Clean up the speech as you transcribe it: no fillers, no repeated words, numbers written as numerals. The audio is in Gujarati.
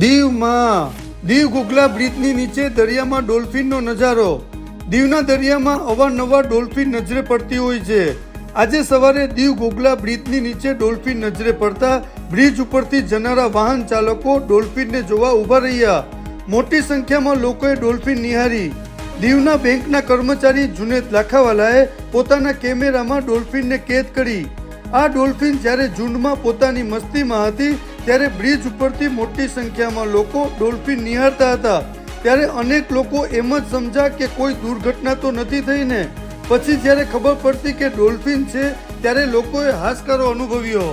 દીવમાં દીવ ઘોઘલા બ્રિજની નીચે દરિયામાં ડોલ્ફિનનો નજારો। દીવના દરિયામાં અવારનવાર ડોલ્ફિન નજરે પડતી હોય છે। આજે સવારે દીવ ઘોઘલા બ્રિજની નીચે ડોલ્ફિન નજરે પડતા બ્રિજ ઉપરથી જનારા વાહન ચાલકો ડોલ્ફિનને જોવા ઊભા રહ્યા। મોટી સંખ્યામાં લોકોએ ડોલ્ફિન નિહાળી। દીવના બેંકના કર્મચારી જુનેદ લાખાવાલાએ પોતાના કેમેરામાં ડોલ્ફિનને કેદ કરી। આ ડોલ્ફિન જ્યારે ઝુંડમાં પોતાની મસ્તીમાં હતી ત્યારે બ્રિજ ઉપરથી મોટી સંખ્યામાં લોકો ડોલ્ફિન નિહાળતા હતા। ત્યારે અનેક લોકો એમ જ સમજ્યા કે કોઈ દુર્ઘટના તો નથી થઈ ને। પછી જ્યારે ખબર પડતી કે ડોલ્ફિન છે ત્યારે લોકોએ હાશકારો અનુભવ્યો।